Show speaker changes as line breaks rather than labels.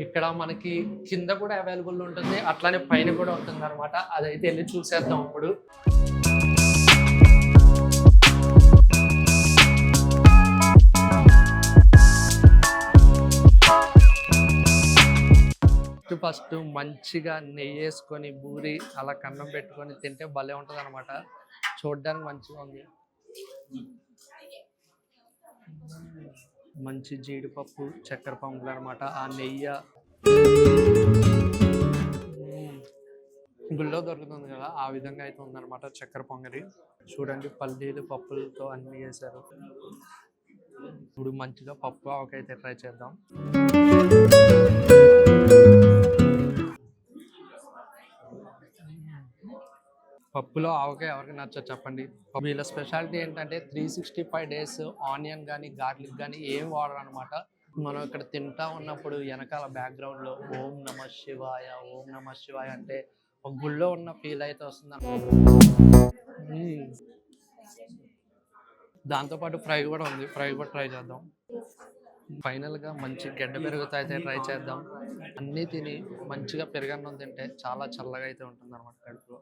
ఇక్కడ మనకి కింద కూడా అవైలబుల్ ఉంటుంది, అట్లానే పైన కూడా ఉంటుంది అనమాట. అదైతే వెళ్ళి చూసేద్దాం ఇప్పుడు. ఫస్ట్ మంచిగా నెయ్యి వేసుకొని బూరి అలా కన్నం పెట్టుకొని తింటే భలే ఉంటుంది అనమాట. చూడడానికి మంచిగా ఉంది. మంచి జీడిపప్పు చక్కెర పొంగల్ అనమాట. ఆ నెయ్యి గుళ్ళో దొరుకుతుంది కదా, ఆ విధంగా అయితే ఉందన్నమాట చక్కెర పొంగలి. చూడండి, పల్లీలు పప్పులతో అన్ని వేశారు. ఇప్పుడు మంచిగా పప్పు ఆవకైతే ట్రై చేద్దాం. పప్పులో ఆవకాయ ఎవరికి నచ్చదు చెప్పండి. వీళ్ళ స్పెషాలిటీ ఏంటంటే 365 days ఆనియన్ కానీ గార్లిక్ కానీ ఏం వాడరు అనమాట. మనం ఇక్కడ తింటా ఉన్నప్పుడు వెనకాల బ్యాక్గ్రౌండ్లో ఓం నమ శివాయ ఓం నమ శివాయ అంటే ఒక గుళ్ళో ఉన్న ఫీల్ అయితే వస్తుంది అనమాట. దాంతోపాటు ఫ్రై కూడా ఉంది, ఫ్రై కూడా ట్రై చేద్దాం. ఫైనల్గా మంచి గడ్డ పెరుగుతో అయితే ట్రై చేద్దాం. అన్నీ తిని మంచిగా పెరుగన్నం తింటే చాలా చల్లగా అయితే ఉంటుంది అనమాట కడుపులో.